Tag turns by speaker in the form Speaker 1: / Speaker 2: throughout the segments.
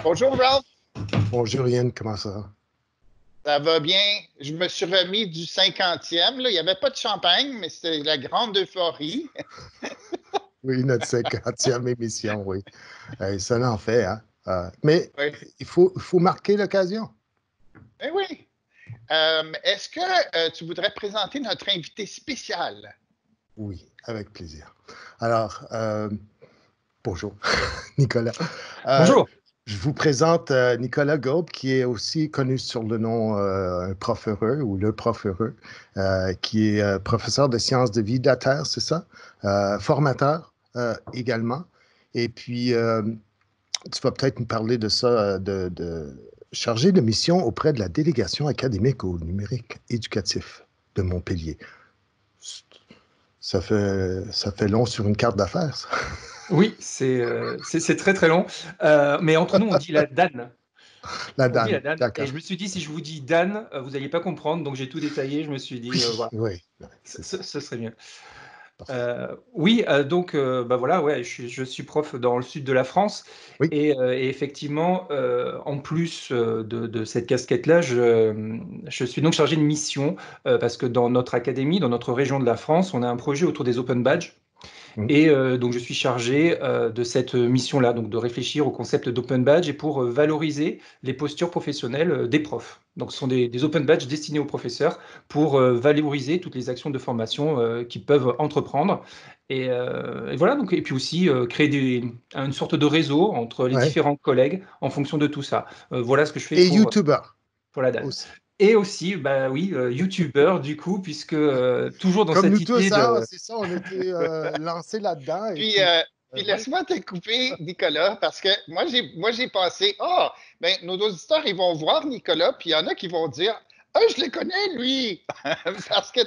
Speaker 1: Bonjour Ralph,
Speaker 2: Bonjour Yann, comment ça va?
Speaker 1: ça va bien? Je me suis remis du 50e. Là. Il n'y avait pas de champagne, mais c'était la grande euphorie.
Speaker 2: Oui, notre 50e émission, oui. Ça en fait, hein? Mais
Speaker 1: Oui,
Speaker 2: il faut marquer l'occasion.
Speaker 1: ben oui. Est-ce que tu voudrais présenter notre invité spécial?
Speaker 2: Oui, avec plaisir. Alors, bonjour, Nicolas. Euh,
Speaker 3: Bonjour.
Speaker 2: je vous présente Nicolas Gaube, qui est aussi connu sur le nom un prof heureux ou le prof heureux, qui est professeur de sciences de vie de la Terre, c'est ça? Formateur également. Et puis, tu vas peut-être nous parler de ça, de chargé de mission auprès de la délégation académique au numérique éducatif de Montpellier. Ça fait long sur une carte d'affaires, ça.
Speaker 3: Oui, c'est très très long. Mais entre nous, on dit la DAN.
Speaker 2: La
Speaker 3: On dit la
Speaker 2: DAN,
Speaker 3: DAN. Et
Speaker 2: d'accord.
Speaker 3: je me suis dit, si je vous dis DAN, vous n'alliez pas comprendre. Donc j'ai tout détaillé. Je me suis dit, voilà,
Speaker 2: Oui, c'est ça.
Speaker 3: ce serait mieux.
Speaker 2: Parfait.
Speaker 3: Oui, donc bah voilà, ouais, je suis prof dans le sud de la France.
Speaker 2: Oui,
Speaker 3: Et effectivement, en plus de cette casquette-là, je suis donc chargé de mission parce que dans notre académie, dans notre région de la France, on a un projet autour des Open Badges.
Speaker 2: mm,
Speaker 3: Et donc, je suis chargé de cette mission-là, donc de réfléchir au concept d'open badge et pour valoriser les postures professionnelles des profs. Donc, ce sont des open badges destinés aux professeurs pour valoriser toutes les actions de formation qu'ils peuvent entreprendre. Et voilà, donc, et puis aussi créer une sorte de réseau entre les
Speaker 2: ouais.
Speaker 3: différents collègues en fonction de tout ça. Voilà ce que je fais
Speaker 2: Et
Speaker 3: pour
Speaker 2: YouTuber
Speaker 3: la DAN.
Speaker 2: aussi.
Speaker 3: Et aussi, bah oui, youtubeur du coup, puisque toujours dans
Speaker 2: Comme
Speaker 3: cette
Speaker 2: nous
Speaker 3: idée
Speaker 2: tous, hein,
Speaker 3: de...
Speaker 2: c'est ça, on a été lancés là-dedans. Et
Speaker 1: Puis,
Speaker 2: puis,
Speaker 1: puis
Speaker 2: ouais.
Speaker 1: laisse-moi te couper, Nicolas, parce que moi j'ai pensé, ben, nos auditeurs, ils vont voir Nicolas, puis il y en a qui vont dire, je le connais, lui, parce que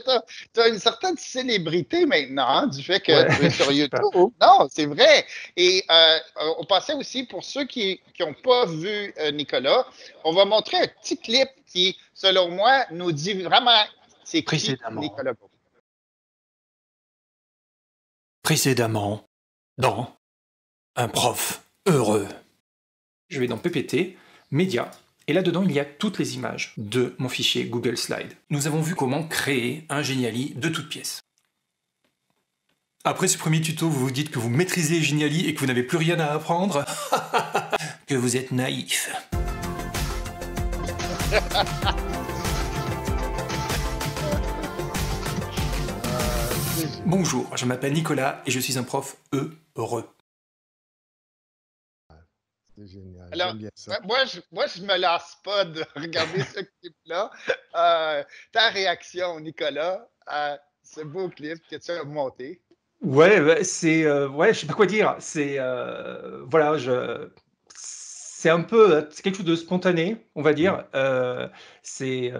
Speaker 1: tu as une certaine célébrité maintenant hein, du fait que
Speaker 3: Ouais,
Speaker 1: tu es sur
Speaker 3: j'espère.
Speaker 1: YouTube. Non, c'est vrai. Et on passait aussi, pour ceux qui n'ont pas vu Nicolas, on va montrer un petit clip qui, selon moi, nous dit vraiment c'est qui
Speaker 3: Précédemment,
Speaker 1: Nicolas Gault.
Speaker 3: précédemment, dans un prof heureux. Je vais dans PPT, Média, et là-dedans, il y a toutes les images de mon fichier Google Slide. Nous avons vu comment créer un Geniali de toutes pièces. Après ce premier tuto, vous vous dites que vous maîtrisez Geniali et que vous n'avez plus rien à apprendre. Que vous êtes naïf. Bonjour, je m'appelle Nicolas et je suis un prof heureux.
Speaker 2: C'est génial,
Speaker 1: Alors,
Speaker 2: j'aime bien ça.
Speaker 1: moi, je me lasse pas de regarder ce clip-là. Ta réaction, Nicolas, à ce beau clip que tu as monté.
Speaker 3: Ouais, ouais, je sais pas quoi dire. Voilà, c'est un peu, c'est quelque chose de spontané, on va
Speaker 2: Mm.
Speaker 3: dire. C'est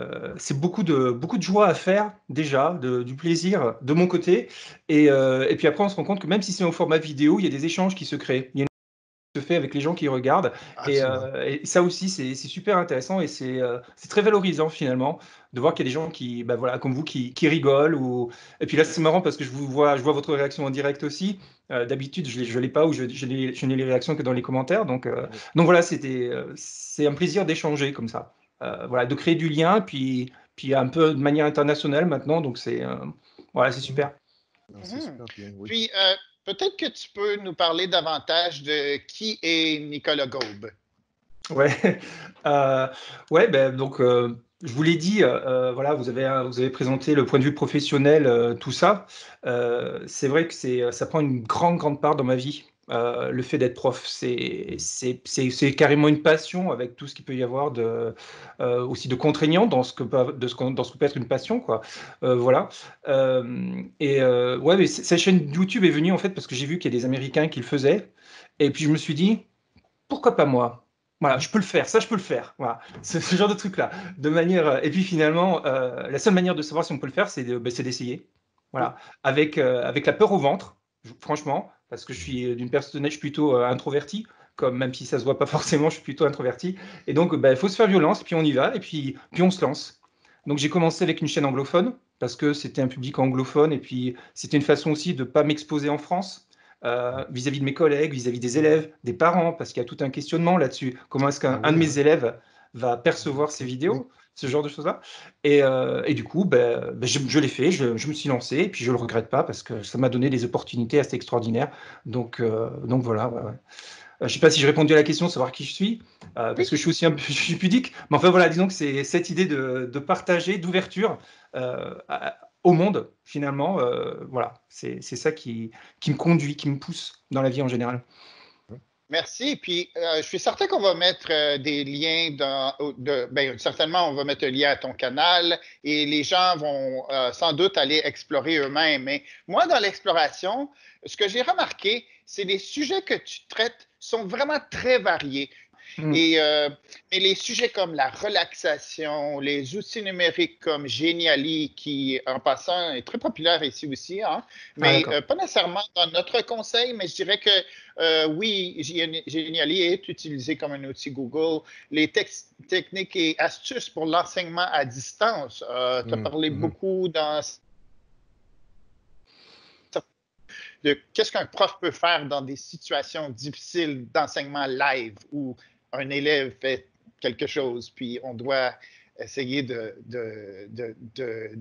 Speaker 3: beaucoup de joie à faire déjà, du plaisir de mon côté. Et puis après, on se rend compte que même si c'est au format vidéo, il y a des échanges qui se créent. Il y a se fait avec les gens qui regardent.
Speaker 2: Absolument.
Speaker 3: Et ça aussi, c'est super intéressant et c'est très valorisant finalement de voir qu'il y a des gens qui, bah, voilà, comme vous, qui rigolent. Et puis là, c'est marrant parce que je vois votre réaction en direct aussi. D'habitude, je l'ai pas ou je n'ai les réactions que dans les commentaires.
Speaker 2: Oui.
Speaker 3: Donc voilà, c'est un plaisir d'échanger comme ça. Voilà, de créer du lien, puis un peu de manière internationale maintenant. Donc voilà, c'est
Speaker 2: Mm.
Speaker 3: super.
Speaker 2: Non, c'est
Speaker 1: Mhm.
Speaker 2: super bien, oui.
Speaker 1: Puis, peut-être que tu peux nous parler davantage de qui est Nicolas Gaube.
Speaker 3: Ouais, euh, ouais, ben donc je vous l'ai dit, voilà, vous avez présenté le point de vue professionnel, tout ça. C'est vrai que ça prend une grande, grande part dans ma vie. Le fait d'être prof, c'est carrément une passion avec tout ce qu'il peut y avoir aussi de contraignant dans dans ce que peut être une passion, quoi. Voilà. Ouais, mais cette chaîne YouTube est venue en fait parce que j'ai vu qu'il y a des Américains qui le faisaient, et puis je me suis dit pourquoi pas moi? Voilà,
Speaker 2: Mm.
Speaker 3: je peux le faire, ça je peux le faire. Voilà, ce genre de truc-là. De manière, et puis finalement, la seule manière de savoir si on peut le faire, c'est d'essayer.
Speaker 2: Oui.
Speaker 3: Voilà, avec la peur au ventre, franchement, parce que je suis d'une personnage plutôt introverti, comme même si ça se voit pas forcément, je suis plutôt introverti. Et donc, il faut se faire violence, puis on y va, et puis on se lance. Donc j'ai commencé avec une chaîne anglophone, parce que c'était un public anglophone, et puis c'était une façon aussi de ne pas m'exposer en France. vis-à-vis de mes collègues, vis-à-vis des élèves, des parents, parce qu'il y a tout un questionnement là-dessus. Comment est-ce qu'un de mes élèves va percevoir ces vidéos, ce genre de choses-là. Et du coup, je l'ai fait, je me suis lancé, et puis je ne le regrette pas, parce que ça m'a donné des opportunités assez extraordinaires. Donc voilà. Ouais, ouais. Je ne sais pas si j'ai répondu à la question, savoir qui je suis, parce que je suis aussi un peu je suis pudique. Mais enfin voilà, disons que c'est cette idée de partager, d'ouverture au monde, finalement. Voilà, c'est ça qui me conduit, qui me pousse dans la vie en général.
Speaker 1: Merci. Puis, je suis certain qu'on va mettre des liens certainement, on va mettre un lien à ton canal et les gens vont sans doute aller explorer eux-mêmes. Mais moi, dans l'exploration, ce que j'ai remarqué, c'est les sujets que tu traites sont vraiment très variés. Et, mais les sujets comme la relaxation, les outils numériques comme Geniali, qui en passant est très populaire ici aussi, hein, mais pas nécessairement dans notre conseil, mais je dirais que oui, Geniali est utilisé comme un outil Google. Les techniques et astuces pour l'enseignement à distance, tu as parlé beaucoup de qu'est-ce qu'un prof peut faire dans des situations difficiles d'enseignement live où un élève fait quelque chose, puis on doit essayer de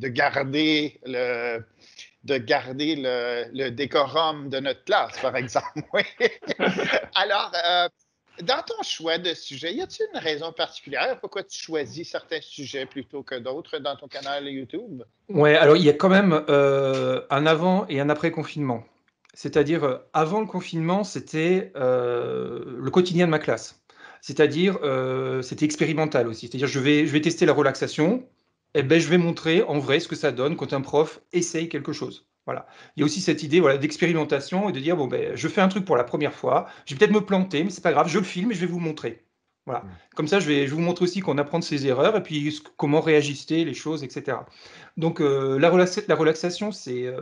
Speaker 1: garder le décorum de notre classe, par exemple. Oui. Alors, dans ton choix de sujet, y a-t-il une raison particulière pourquoi tu choisis certains sujets plutôt que d'autres dans ton canal YouTube?
Speaker 3: Ouais, alors il y a quand même un avant et un après confinement. C'est-à-dire, avant le confinement, c'était le quotidien de ma classe. C'est-à-dire, c'était expérimental aussi. C'est-à-dire, je vais tester la relaxation, et ben, je vais montrer en vrai ce que ça donne quand un prof essaye quelque chose. Voilà. Il y a aussi cette idée voilà, d'expérimentation et de dire, bon, ben, je fais un truc pour la première fois, je vais peut-être me planter, mais c'est pas grave, je le filme et je vais vous montrer. Voilà. Comme ça, je vais vous montrer aussi qu'on apprend de ses erreurs et puis comment réajuster les choses, etc. Donc, la relaxation, c'est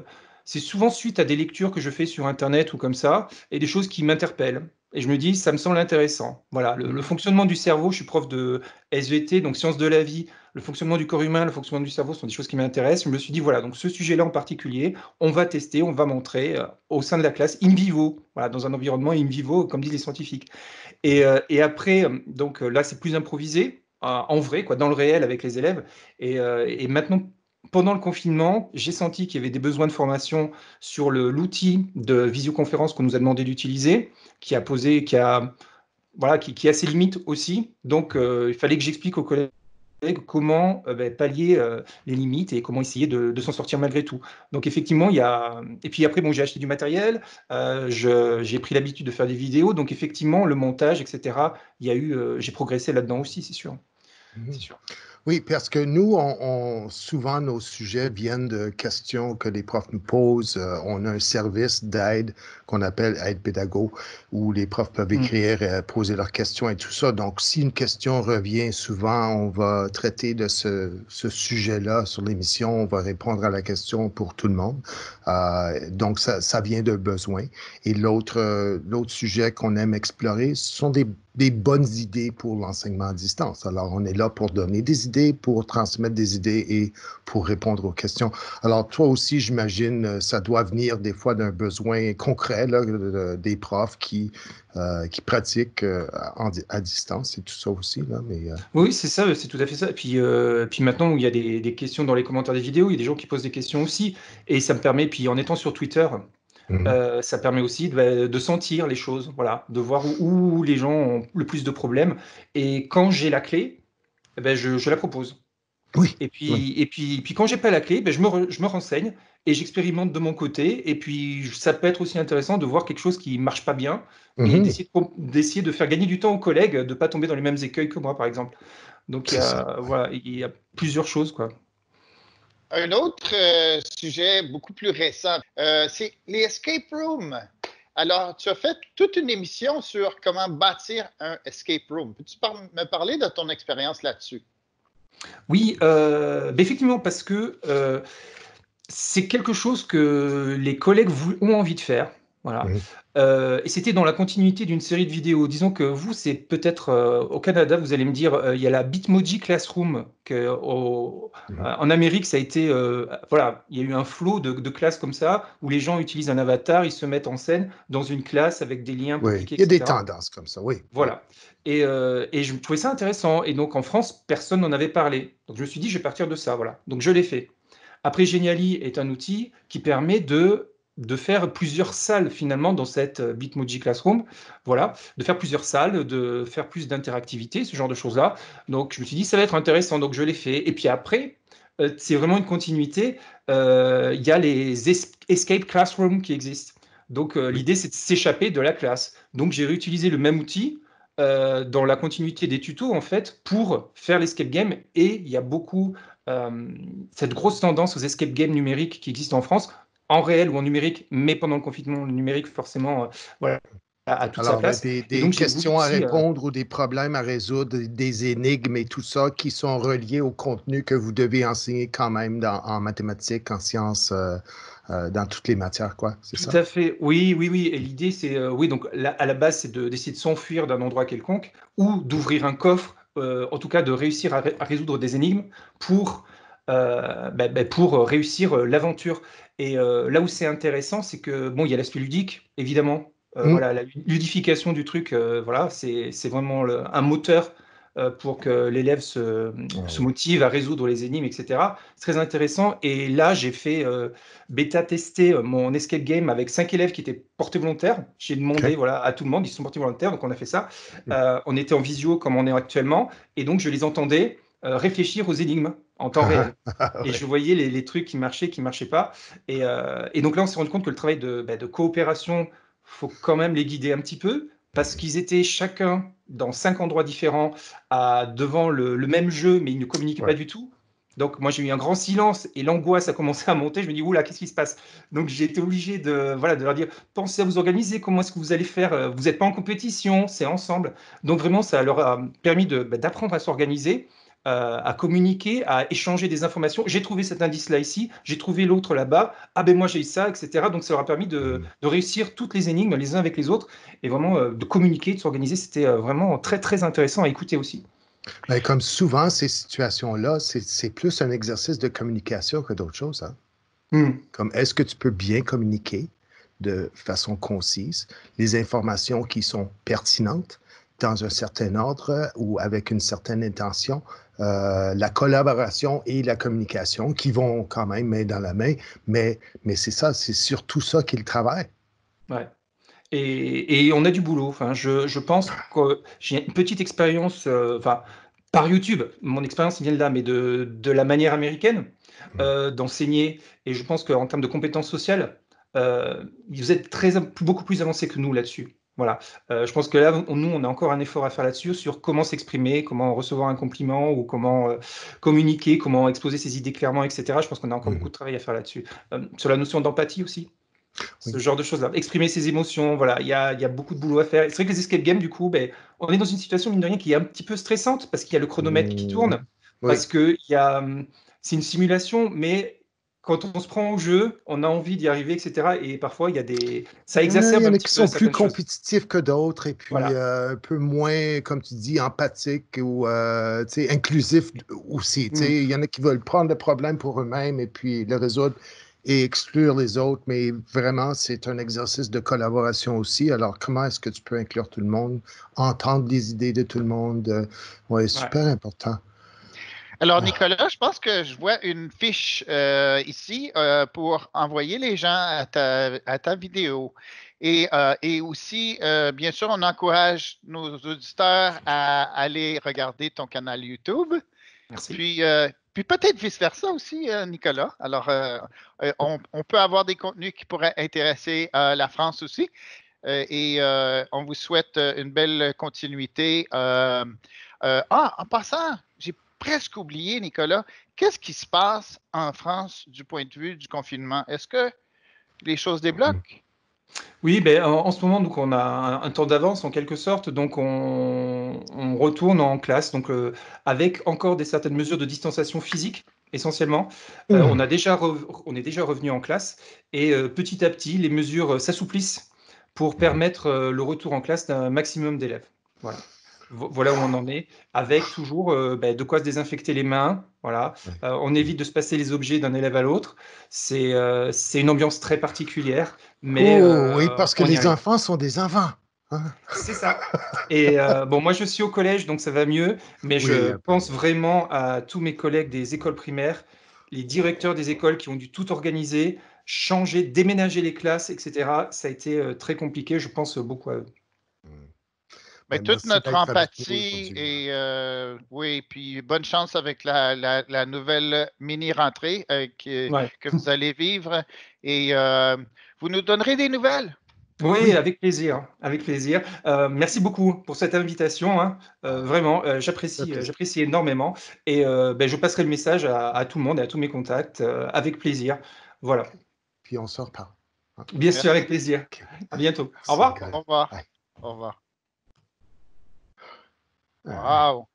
Speaker 3: souvent suite à des lectures que je fais sur Internet ou comme ça, et des choses qui m'interpellent. Et je me dis, ça me semble intéressant. Voilà, le fonctionnement du cerveau, je suis prof de SVT, donc sciences de la vie, le fonctionnement du corps humain, le fonctionnement du cerveau sont des choses qui m'intéressent. Je me suis dit, voilà, donc ce sujet-là en particulier, on va tester, on va montrer au sein de la classe, in vivo, voilà, dans un environnement in vivo, comme disent les scientifiques. Et après, donc là, c'est plus improvisé, en vrai, quoi, dans le réel avec les élèves. Et maintenant, pendant le confinement, j'ai senti qu'il y avait des besoins de formation sur l'outil de visioconférence qu'on nous a demandé d'utiliser, voilà, qui a ses limites aussi. Donc, il fallait que j'explique aux collègues comment pallier les limites et comment essayer de s'en sortir malgré tout. Donc effectivement, il y a... Et puis après, bon, j'ai acheté du matériel, j'ai pris l'habitude de faire des vidéos, donc effectivement, le montage, etc., j'ai progressé là-dedans aussi, c'est sûr. C'est sûr.
Speaker 2: Oui, parce que nous, souvent, nos sujets viennent de questions que les profs nous posent. On a un service d'aide qu'on appelle aide pédago, où les profs peuvent écrire, poser leurs questions et tout ça. Donc, si une question revient souvent, on va traiter de ce sujet-là sur l'émission. On va répondre à la question pour tout le monde. Donc, ça vient de besoin. Et l'autre sujet qu'on aime explorer, ce sont des bonnes idées pour l'enseignement à distance. Alors, on est là pour donner des idées, pour transmettre des idées et pour répondre aux questions. Alors, toi aussi, j'imagine, ça doit venir des fois d'un besoin concret là, des profs qui pratiquent à distance et tout ça aussi. Là,
Speaker 3: Oui, c'est ça, c'est tout à fait ça. Et puis maintenant, il y a des questions dans les commentaires des vidéos, il y a des gens qui posent des questions aussi. Et ça me permet, puis en étant sur Twitter, ça permet aussi de sentir les choses, voilà, de voir où les gens ont le plus de problèmes. Et quand j'ai la clé, je la propose.
Speaker 2: Oui.
Speaker 3: Et puis quand j'ai pas la clé, je me renseigne et j'expérimente de mon côté. Et puis ça peut être aussi intéressant de voir quelque chose qui marche pas bien et d'essayer de faire gagner du temps aux collègues, de pas tomber dans les mêmes écueils que moi, par exemple. Donc il y a plusieurs choses, quoi.
Speaker 1: Un autre sujet beaucoup plus récent, c'est les escape rooms. Alors, tu as fait toute une émission sur comment bâtir un escape room. Peux-tu me parler de ton expérience là-dessus?
Speaker 3: Oui, effectivement, parce que c'est quelque chose que les collègues ont envie de faire. Voilà.
Speaker 2: Mhm.
Speaker 3: Et c'était dans la continuité d'une série de vidéos. Disons que vous, c'est peut-être au Canada, vous allez me dire, il y a la Bitmoji Classroom,
Speaker 2: Mhm.
Speaker 3: en Amérique, ça a été, voilà, il y a eu un flot de classes comme ça, où les gens utilisent un avatar, ils se mettent en scène dans une classe avec des liens pour
Speaker 2: Oui,
Speaker 3: cliquer,
Speaker 2: il y a des
Speaker 3: etc.
Speaker 2: tendances comme ça, oui, oui.
Speaker 3: Voilà. Et je trouvais ça intéressant. Et donc en France, personne n'en avait parlé. Donc je me suis dit, je vais partir de ça. Voilà. Donc je l'ai fait. Après, Genially est un outil qui permet de faire plusieurs salles finalement dans cette Bitmoji Classroom. Voilà. De faire plusieurs salles, de faire plus d'interactivité, ce genre de choses-là. Donc je me suis dit, ça va être intéressant. Donc je l'ai fait. Et puis après, c'est vraiment une continuité. Il y a les Escape Classroom qui existent. Donc
Speaker 2: Oui.
Speaker 3: l'idée, c'est de s'échapper de la classe. Donc j'ai réutilisé le même outil dans la continuité des tutos, en fait, pour faire l'escape game. Et il y a beaucoup cette grosse tendance aux escape games numériques qui existent en France, en réel ou en numérique, mais pendant le confinement, le numérique, forcément, voilà, a toute sa
Speaker 2: Alors,
Speaker 3: place. Et
Speaker 2: des
Speaker 3: donc j'ai voulu
Speaker 2: questions à
Speaker 3: aussi,
Speaker 2: répondre ou des problèmes à résoudre, des énigmes et tout ça qui sont reliés au contenu que vous devez enseigner quand même en mathématiques, en sciences, dans toutes les matières, quoi. C'est
Speaker 3: tout
Speaker 2: ça?
Speaker 3: à fait, oui, oui, oui. Et l'idée, c'est, oui, donc à la base, c'est d'essayer de s'enfuir d'un endroit quelconque ou d'ouvrir un coffre, en tout cas de réussir à résoudre des énigmes pour, pour réussir l'aventure. Et là où c'est intéressant, c'est que, bon, il y a l'aspect ludique, évidemment.
Speaker 2: Hmm.
Speaker 3: Voilà, la ludification du truc, voilà, c'est vraiment un moteur pour que l'élève
Speaker 2: Ah
Speaker 3: se
Speaker 2: oui.
Speaker 3: motive à résoudre les énigmes, etc. C'est très intéressant. Et là, j'ai fait bêta-tester mon escape game avec 5 élèves qui étaient portés volontaires. J'ai demandé
Speaker 2: OK.
Speaker 3: voilà, à tout le monde, ils sont portés volontaires, donc on a fait ça. On était en visio comme on est actuellement, et donc je les entendais réfléchir aux énigmes en temps réel. Et
Speaker 2: Ouais.
Speaker 3: je voyais les trucs qui marchaient pas. Et donc là, on s'est rendu compte que le travail de coopération, faut quand même les guider un petit peu, parce qu'ils étaient chacun dans 5 endroits différents, devant le même jeu, mais ils ne communiquaient pas
Speaker 2: Ouais.
Speaker 3: du tout. Donc moi j'ai eu un grand silence et l'angoisse a commencé à monter. Je me dis oula, qu'est-ce qui se passe? Donc j'ai été obligé voilà, de leur dire pensez à vous organiser, comment est-ce que vous allez faire? Vous n'êtes pas en compétition, c'est ensemble. Donc vraiment ça leur a permis d'apprendre à s'organiser, à communiquer, à échanger des informations. J'ai trouvé cet indice-là ici, j'ai trouvé l'autre là-bas. Ah ben moi j'ai eu ça, etc. Donc ça leur a permis
Speaker 2: Mhm.
Speaker 3: de réussir toutes les énigmes les uns avec les autres et vraiment de communiquer, de s'organiser. C'était vraiment très très intéressant à écouter aussi.
Speaker 2: Ben, comme souvent, ces situations-là, c'est plus un exercice de communication que d'autres choses, hein.
Speaker 3: Hmm.
Speaker 2: Comme est-ce que tu peux bien communiquer de façon concise les informations qui sont pertinentes dans un certain ordre ou avec une certaine intention, la collaboration et la communication qui vont quand même main dans la main, mais c'est ça, c'est surtout ça qui est le travail.
Speaker 3: Ouais. Et on a du boulot. Enfin, je pense que j'ai une petite expérience, enfin, par YouTube. Mon expérience vient de là, mais de la manière américaine
Speaker 2: Mm.
Speaker 3: d'enseigner. Et je pense qu'en termes de compétences sociales, vous êtes beaucoup plus avancé que nous là-dessus. Voilà. Je pense que là, nous, on a encore un effort à faire là-dessus sur comment s'exprimer, comment recevoir un compliment ou comment communiquer, comment exposer ses idées clairement, etc. Je pense qu'on a encore beaucoup
Speaker 2: Mhm.
Speaker 3: de travail à faire là-dessus. Sur la notion d'empathie aussi ce
Speaker 2: Oui.
Speaker 3: genre de choses-là. Exprimer ses émotions, voilà, il y a beaucoup de boulot à faire. Et c'est vrai que les escape games, du coup, ben, on est dans une situation, mine de rien, qui est un petit peu stressante parce qu'il y a le chronomètre qui
Speaker 2: Mm.
Speaker 3: tourne,
Speaker 2: Oui.
Speaker 3: parce que c'est une simulation, mais quand on se prend au jeu, on a envie d'y arriver, etc. Et parfois, ça
Speaker 2: Il
Speaker 3: exacerbe
Speaker 2: y en
Speaker 3: un
Speaker 2: a
Speaker 3: petit
Speaker 2: qui
Speaker 3: peu
Speaker 2: sont plus
Speaker 3: certaines choses.
Speaker 2: compétitifs que d'autres et puis
Speaker 3: Voilà.
Speaker 2: un peu moins, comme tu dis, empathiques ou tu sais, inclusifs aussi. Tu
Speaker 3: Mm.
Speaker 2: sais. Il y en a qui veulent prendre le problème pour eux-mêmes et puis le résoudre et exclure les autres, mais vraiment, c'est un exercice de collaboration aussi. Alors, comment est-ce que tu peux inclure tout le monde, entendre les idées de tout le monde? Ouais,
Speaker 3: Ouais.
Speaker 2: super important.
Speaker 1: Alors,
Speaker 2: Ah,
Speaker 1: Nicolas, je pense que je vois une fiche ici pour envoyer les gens à ta vidéo. Et aussi, bien sûr, on encourage nos auditeurs à aller regarder ton canal YouTube.
Speaker 3: Merci.
Speaker 1: Puis peut-être vice-versa aussi, Nicolas. Alors, on peut avoir des contenus qui pourraient intéresser la France aussi. On vous souhaite une belle continuité. En passant, j'ai presque oublié, Nicolas, qu'est-ce qui se passe en France du point de vue du confinement? Est-ce que les choses débloquent?
Speaker 3: Oui, ben, en ce moment, donc, on a un temps d'avance en quelque sorte, donc on retourne en classe, donc avec encore certaines mesures de distanciation physique, essentiellement.
Speaker 2: hum,
Speaker 3: On est déjà revenu en classe et petit à petit, les mesures s'assouplissent. pour permettre le retour en classe d'un maximum d'élèves. Voilà. Voilà où on en est, avec toujours de quoi se désinfecter les mains. Voilà. On évite de se passer les objets d'un élève à l'autre. C'est une ambiance très particulière, mais
Speaker 2: Oh, oui, parce que
Speaker 3: on y
Speaker 2: les
Speaker 3: arrive.
Speaker 2: enfants sont des enfants. Hein?
Speaker 3: C'est ça. Et bon, moi je suis au collège, donc ça va mieux, mais
Speaker 2: Oui,
Speaker 3: je
Speaker 2: un peu
Speaker 3: pense
Speaker 2: mieux.
Speaker 3: vraiment à tous mes collègues des écoles primaires, les directeurs des écoles qui ont dû tout organiser, changer, déménager les classes, etc. Ça a été très compliqué, je pense beaucoup à eux.
Speaker 2: Hmm.
Speaker 1: Mais
Speaker 2: Ben,
Speaker 1: toute
Speaker 2: merci
Speaker 1: notre
Speaker 2: d'être avec nous
Speaker 1: empathie
Speaker 2: aujourd'hui.
Speaker 1: et oui, puis bonne chance avec la nouvelle mini-rentrée
Speaker 3: Ouais.
Speaker 1: que vous allez vivre et vous nous donnerez des nouvelles.
Speaker 3: Oui,
Speaker 2: Oui.
Speaker 3: avec plaisir, avec plaisir. Merci beaucoup pour cette invitation, hein.
Speaker 2: Ah,
Speaker 3: Vraiment,
Speaker 2: ça fait plaisir.
Speaker 3: j'apprécie énormément. Et je passerai le message à tout le monde et à tous mes contacts avec plaisir. Voilà.
Speaker 2: OK. Puis on se reparle. Hein?
Speaker 3: Bien sûr, avec
Speaker 1: Merci.
Speaker 3: plaisir.
Speaker 2: OK.
Speaker 3: À bientôt. Au
Speaker 2: Merci,
Speaker 3: revoir.
Speaker 1: Au
Speaker 2: Nicolas.
Speaker 1: revoir.
Speaker 2: Bye.
Speaker 1: Au revoir.
Speaker 2: Euh,
Speaker 1: Wow.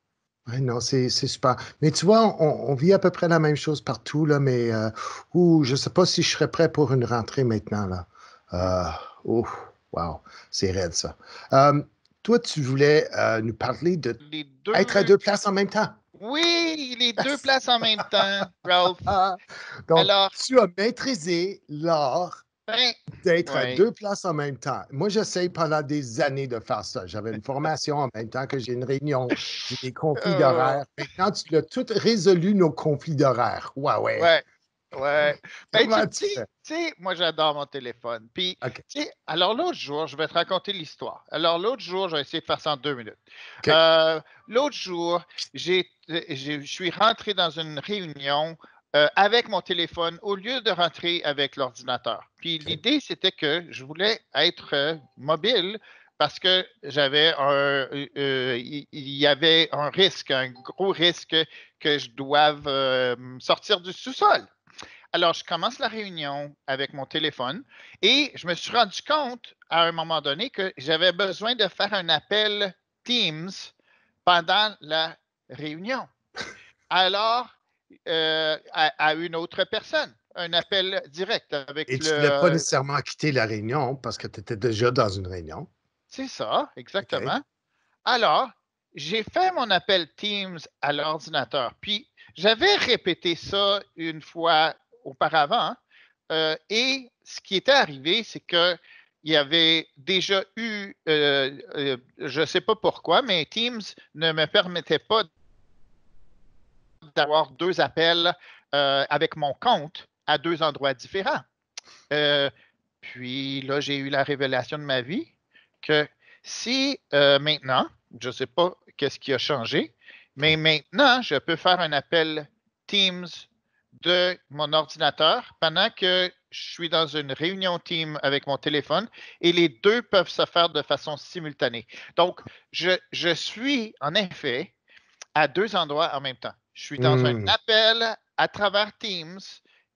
Speaker 2: ouais, non, c'est super. Mais tu vois, on vit à peu près la même chose partout, là, mais je ne sais pas si je serais prêt pour une rentrée maintenant, là. Euh, oh, wow, c'est raide, ça. Euh, Toi, tu voulais nous parler de
Speaker 1: Les
Speaker 2: être à
Speaker 1: deux,
Speaker 2: deux places en même temps.
Speaker 1: oui, les deux places en même temps, Ralph.
Speaker 2: Ah, donc,
Speaker 1: Alors,
Speaker 2: tu as maîtrisé l'art
Speaker 1: ben,
Speaker 2: d'être à
Speaker 1: oui.
Speaker 2: deux places en même temps. Moi, j'essaye pendant des années de faire ça. J'avais une formation en même temps que j'ai une réunion, j'ai des conflits
Speaker 1: Euh,
Speaker 2: d'horaire. Maintenant, tu l'as tout résolu, nos conflits d'horaire. Ouais, ouais.
Speaker 1: ouais. Ouais. Ben,
Speaker 2: Comment tu fais?
Speaker 1: moi, j'adore mon téléphone. Puis,
Speaker 2: OK.
Speaker 1: alors l'autre jour, je vais te raconter l'histoire. Alors l'autre jour, je vais essayer de faire ça en 2 minutes.
Speaker 2: OK.
Speaker 1: L'autre jour, je suis rentré dans une réunion avec mon téléphone au lieu de rentrer avec l'ordinateur. Puis
Speaker 2: OK.
Speaker 1: l'idée, c'était que je voulais être mobile parce que il y avait un risque, un gros risque que je doive sortir du sous-sol. Alors, je commence la réunion avec mon téléphone et je me suis rendu compte à un moment donné que j'avais besoin de faire un appel Teams pendant la réunion. Alors, à une autre personne, un appel direct avec
Speaker 2: Et tu ne voulais pas
Speaker 1: le...
Speaker 2: nécessairement quitter la réunion parce que tu étais déjà dans une réunion.
Speaker 1: C'est ça,
Speaker 2: OK.
Speaker 1: exactement. Alors, j'ai fait mon appel Teams à l'ordinateur. Puis, j'avais répété ça une fois auparavant. Et ce qui était arrivé, c'est que il y avait déjà eu, je ne sais pas pourquoi, mais Teams ne me permettait pas d'avoir deux appels avec mon compte à deux endroits différents. Euh, Puis là, j'ai eu la révélation de ma vie que si maintenant, je ne sais pas qu'est-ce qui a changé, mais
Speaker 2: OK.
Speaker 1: maintenant, je peux faire un appel Teams de mon ordinateur pendant que je suis dans une réunion Team avec mon téléphone et les deux peuvent se faire de façon simultanée. Donc, je suis en effet à deux endroits en même temps. Je suis dans un
Speaker 2: Hmm.
Speaker 1: appel à travers Teams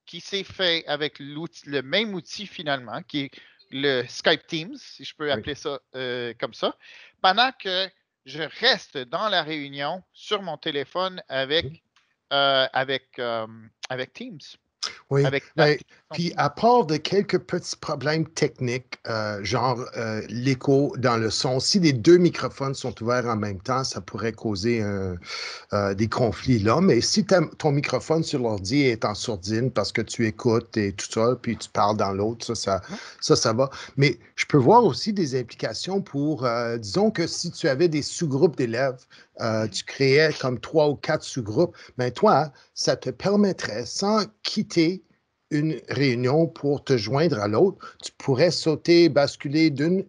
Speaker 1: qui s'est fait avec le même outil finalement, qui est le Skype Teams, si je peux
Speaker 2: Oui.
Speaker 1: appeler ça comme ça, pendant que je reste dans la réunion sur mon téléphone avec Teams,
Speaker 2: Oui,
Speaker 1: avec
Speaker 2: ben,
Speaker 1: l'application
Speaker 2: puis
Speaker 1: Teams.
Speaker 2: à part de quelques petits problèmes techniques, genre l'écho dans le son, si les deux microphones sont ouverts en même temps, ça pourrait causer des conflits là. Mais si ton microphone sur l'ordi est en sourdine parce que tu écoutes et tout ça, puis tu parles dans l'autre, ça va. Mais je peux voir aussi des implications pour, disons que si tu avais des sous-groupes d'élèves, tu créais comme 3 ou 4 sous-groupes, ben toi, ça te permettrait, sans quitter une réunion pour te joindre à l'autre, tu pourrais sauter, basculer d'une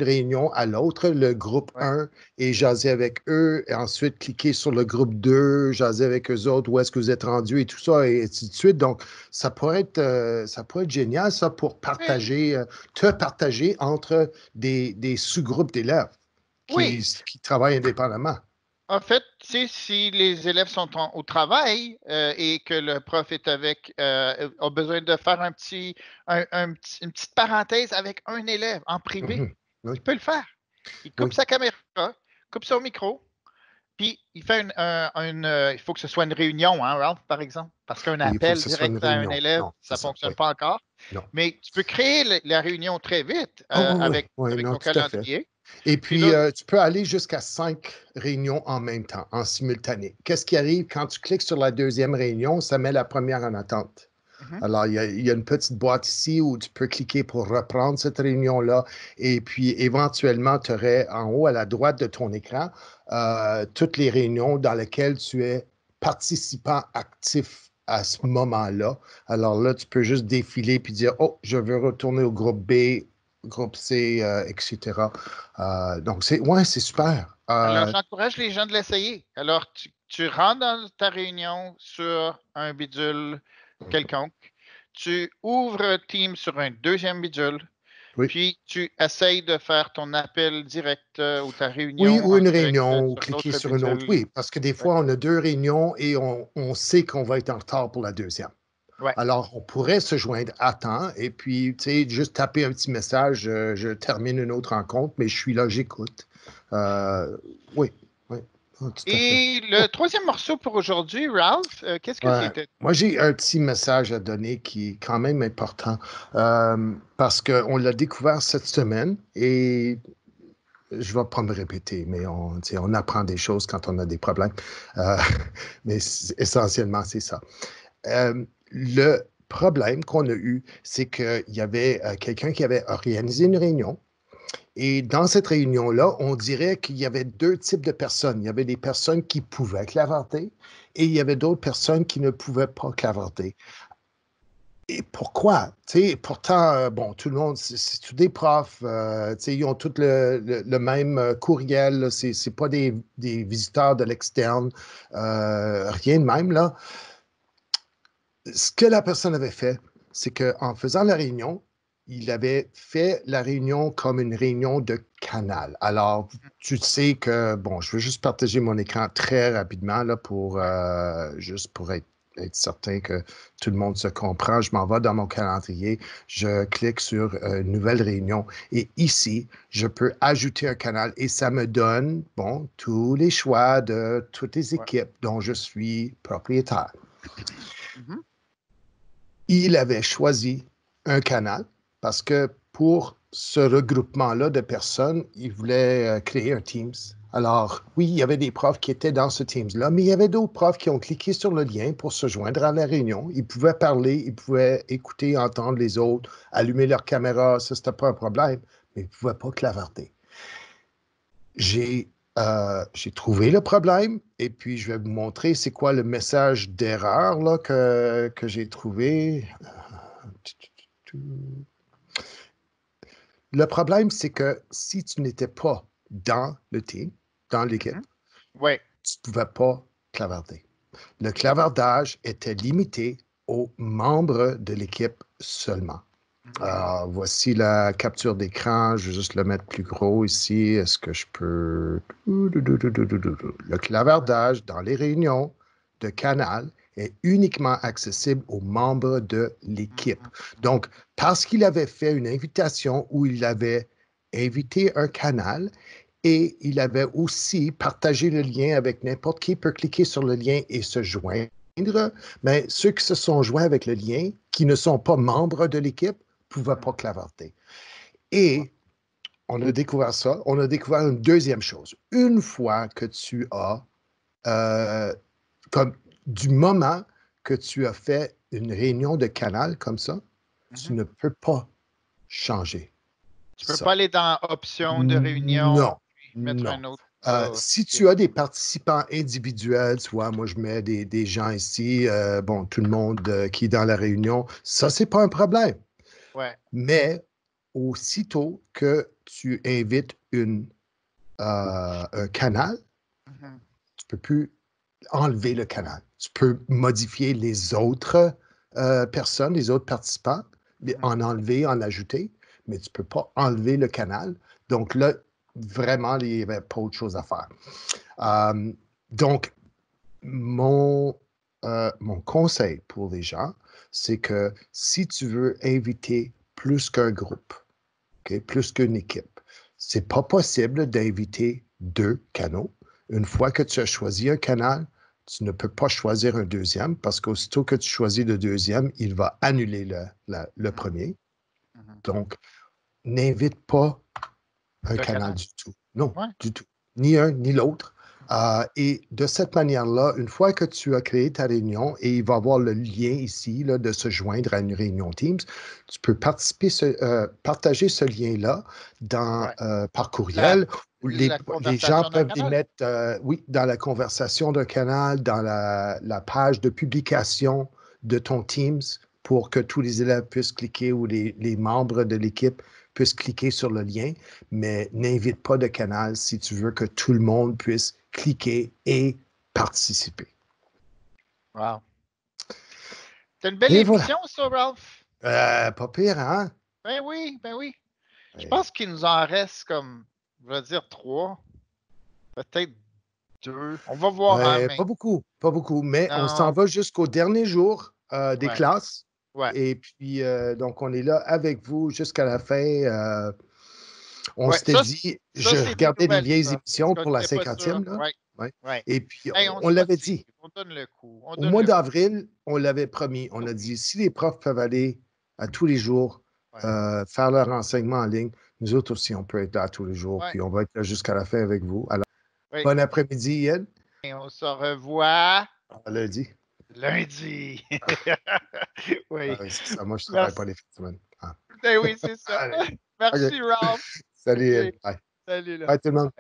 Speaker 2: réunion à l'autre, le groupe
Speaker 1: Ouais.
Speaker 2: 1, et jaser avec eux, et ensuite cliquer sur le groupe 2, jaser avec eux autres, où est-ce que vous êtes rendus et tout ça, et ainsi de suite. Donc, ça pourrait être génial, ça, pour
Speaker 1: Oui,
Speaker 2: partager, te partager entre des sous-groupes d'élèves
Speaker 1: oui.
Speaker 2: qui travaillent indépendamment.
Speaker 1: En fait, tu sais, si les élèves sont au travail et que le prof est a besoin de faire une petite parenthèse avec un élève en privé,
Speaker 2: Mhm. Oui,
Speaker 1: il peut le faire. Il coupe
Speaker 2: oui.
Speaker 1: sa caméra, coupe son micro, Puis, il fait il faut que ce soit une réunion, hein, Ralph, par exemple, parce qu'un
Speaker 2: Oui, il faut que
Speaker 1: appel
Speaker 2: ce soit une
Speaker 1: direct à un
Speaker 2: réunion.
Speaker 1: élève,
Speaker 2: Non,
Speaker 1: ça
Speaker 2: c'est
Speaker 1: ne
Speaker 2: ça, oui.
Speaker 1: fonctionne pas encore.
Speaker 2: Non.
Speaker 1: Mais tu peux créer la réunion très vite
Speaker 2: Ah oui, oui, oui,
Speaker 1: avec
Speaker 2: non,
Speaker 1: ton
Speaker 2: tout à fait.
Speaker 1: calendrier.
Speaker 2: Et
Speaker 1: Puis
Speaker 2: puis,
Speaker 1: là,
Speaker 2: tu peux aller jusqu'à 5 réunions en même temps, en simultané. Qu'est-ce qui arrive quand tu cliques sur la deuxième réunion? Ça met la première en attente.
Speaker 1: mhm.
Speaker 2: Alors, il y a une petite boîte ici où tu peux cliquer pour reprendre cette réunion-là. Et puis, éventuellement, tu aurais en haut à la droite de ton écran toutes les réunions dans lesquelles tu es participant actif à ce moment-là. Alors là, tu peux juste défiler puis dire, oh, je veux retourner au groupe B, groupe C, etc. Donc, ouais, c'est super.
Speaker 1: Alors, j'encourage les gens de l'essayer. Alors, tu rentres dans ta réunion sur un bidule quelconque, tu ouvres Teams sur un deuxième bidule,
Speaker 2: Oui.
Speaker 1: puis tu essayes de faire ton appel direct ou ta
Speaker 2: Oui,
Speaker 1: réunion
Speaker 2: ou
Speaker 1: en
Speaker 2: une
Speaker 1: direct
Speaker 2: réunion, ou
Speaker 1: sur
Speaker 2: cliquer
Speaker 1: l'autre
Speaker 2: sur une autre.
Speaker 1: bidule.
Speaker 2: Oui, parce que des
Speaker 1: Ouais.
Speaker 2: fois, on a 2 réunions et on sait qu'on va être en retard pour la deuxième.
Speaker 1: Ouais.
Speaker 2: Alors, on pourrait se joindre à temps et puis, tu sais, juste taper un petit message, je termine une autre rencontre, mais je suis là, j'écoute. Oui, oui, oh, tout à fait.
Speaker 1: Et le troisième morceau pour aujourd'hui, Ralph, qu'est-ce que
Speaker 2: Ouais.
Speaker 1: c'était?
Speaker 2: Moi, j'ai un petit message à donner qui est quand même important parce qu'on l'a découvert cette semaine et je ne vais pas me répéter, mais tu sais, on apprend des choses quand on a des problèmes. Euh, mais essentiellement, c'est ça. Le problème qu'on a eu, c'est qu'il y avait quelqu'un qui avait organisé une réunion. Et dans cette réunion-là, on dirait qu'il y avait 2 types de personnes. Il y avait des personnes qui pouvaient clavarder et il y avait d'autres personnes qui ne pouvaient pas clavarder. Et pourquoi? T'sais, pourtant, bon, tout le monde, c'est tous des profs, ils ont tous le même courriel, c'est pas des visiteurs de l'externe, rien de même, là. Ce que la personne avait fait, c'est qu'en faisant la réunion, il avait fait la réunion comme une réunion de canal. Alors, tu sais que, bon, je vais juste partager mon écran très rapidement là, juste pour être certain que tout le monde se comprend. Je m'en vais dans mon calendrier, je clique sur Nouvelle réunion et ici, je peux ajouter un canal et ça me donne, bon, tous les choix de toutes les
Speaker 1: Ouais.
Speaker 2: équipes dont je suis propriétaire.
Speaker 1: Mhm.
Speaker 2: Il avait choisi un canal parce que pour ce regroupement-là de personnes, il voulait créer un Teams. Alors, oui, il y avait des profs qui étaient dans ce Teams-là, mais il y avait d'autres profs qui ont cliqué sur le lien pour se joindre à la réunion. Ils pouvaient parler, ils pouvaient écouter, entendre les autres, allumer leur caméra, ça, c'était pas un problème, mais ils ne pouvaient pas clavarder. J'ai trouvé le problème et puis je vais vous montrer c'est quoi le message d'erreur là, que j'ai trouvé. Le problème, c'est que si tu n'étais pas dans le team, dans l'équipe,
Speaker 1: Mhm. Ouais.
Speaker 2: tu ne pouvais pas clavarder. Le clavardage était limité aux membres de l'équipe seulement.
Speaker 1: Mhm.
Speaker 2: Voici la capture d'écran. Je vais juste le mettre plus gros ici. Est-ce que je peux... Le clavardage dans les réunions de Canal est uniquement accessible aux membres de l'équipe. Donc, parce qu'il avait fait une invitation où il avait invité un canal et il avait aussi partagé le lien avec n'importe qui peut cliquer sur le lien et se joindre, mais ceux qui se sont joints avec le lien, qui ne sont pas membres de l'équipe, ne pouvaient pas clavarder. Et on a découvert ça. On a découvert une deuxième chose. Une fois que tu as, euh, comme du moment que tu as fait une réunion de canal comme ça, tu
Speaker 1: Mhm.
Speaker 2: ne peux pas changer
Speaker 1: Tu peux pas
Speaker 2: ça.
Speaker 1: aller dans options de réunion
Speaker 2: Non,
Speaker 1: puis mettre
Speaker 2: non.
Speaker 1: un autre.
Speaker 2: Si
Speaker 1: OK.
Speaker 2: tu as des participants individuels, tu vois, moi je mets des gens ici, bon, tout le monde qui est dans la réunion, ça, c'est pas un problème.
Speaker 1: Ouais.
Speaker 2: Mais aussitôt que tu invites un canal,
Speaker 1: Mhm.
Speaker 2: tu peux plus enlever le canal. Tu peux modifier les autres personnes, les autres participants,
Speaker 1: Mhm.
Speaker 2: en enlever, en ajouter, mais tu ne peux pas enlever le canal. Donc là, vraiment, il n'y avait pas autre chose à faire. Donc, mon conseil pour les gens, c'est que si tu veux inviter plus qu'un groupe, okay, plus qu'une équipe, c'est pas possible d'inviter 2 canaux, Une fois que tu as choisi un canal, tu ne peux pas choisir un deuxième parce qu'aussitôt que tu choisis le deuxième, il va annuler le premier. Donc, n'invite pas un canal du tout. Non, du tout. Ni un, ni l'autre. Et de cette manière-là, une fois que tu as créé ta réunion et il va y avoir le lien ici là, de se joindre à une réunion Teams, tu peux partager ce lien-là par courriel. Les gens peuvent les mettre dans la conversation d'un canal, dans la page de publication de ton Teams pour que tous les élèves puissent cliquer ou les membres de l'équipe puissent cliquer sur le lien, mais n'invite pas de canal si tu veux que tout le monde puisse cliquer et participer.
Speaker 1: Wow. C'est une belle émission, ça, Ralph?
Speaker 2: Pas pire, hein?
Speaker 1: Ben oui. Je pense qu'il nous en reste comme, je vais dire 3, peut-être 2. On va voir. Mais...
Speaker 2: Pas beaucoup, mais on s'en va jusqu'au dernier jour des classes. Et puis, donc, on est là avec vous jusqu'à la fin. On s'était dit, je regardais les vieilles émissions pour la 50e. Là. Et puis, on l'avait dit.
Speaker 1: On donne le coup.
Speaker 2: Au mois d'avril, on l'avait promis. On a dit, si les profs peuvent aller à tous les jours, faire leur enseignement en ligne, nous autres aussi, on peut être là tous les jours. Puis, on va être là jusqu'à la fin avec vous. Alors, bon après-midi, Yann.
Speaker 1: Et on se revoit
Speaker 2: lundi.
Speaker 1: Lundi. Oui.
Speaker 2: C'est ça. Moi, je ne travaille pas les fins de semaine.
Speaker 1: Oui, c'est ça. Merci, Ralph.
Speaker 2: Salut, Bye.
Speaker 1: Salut, là.
Speaker 2: Bye, tout le monde.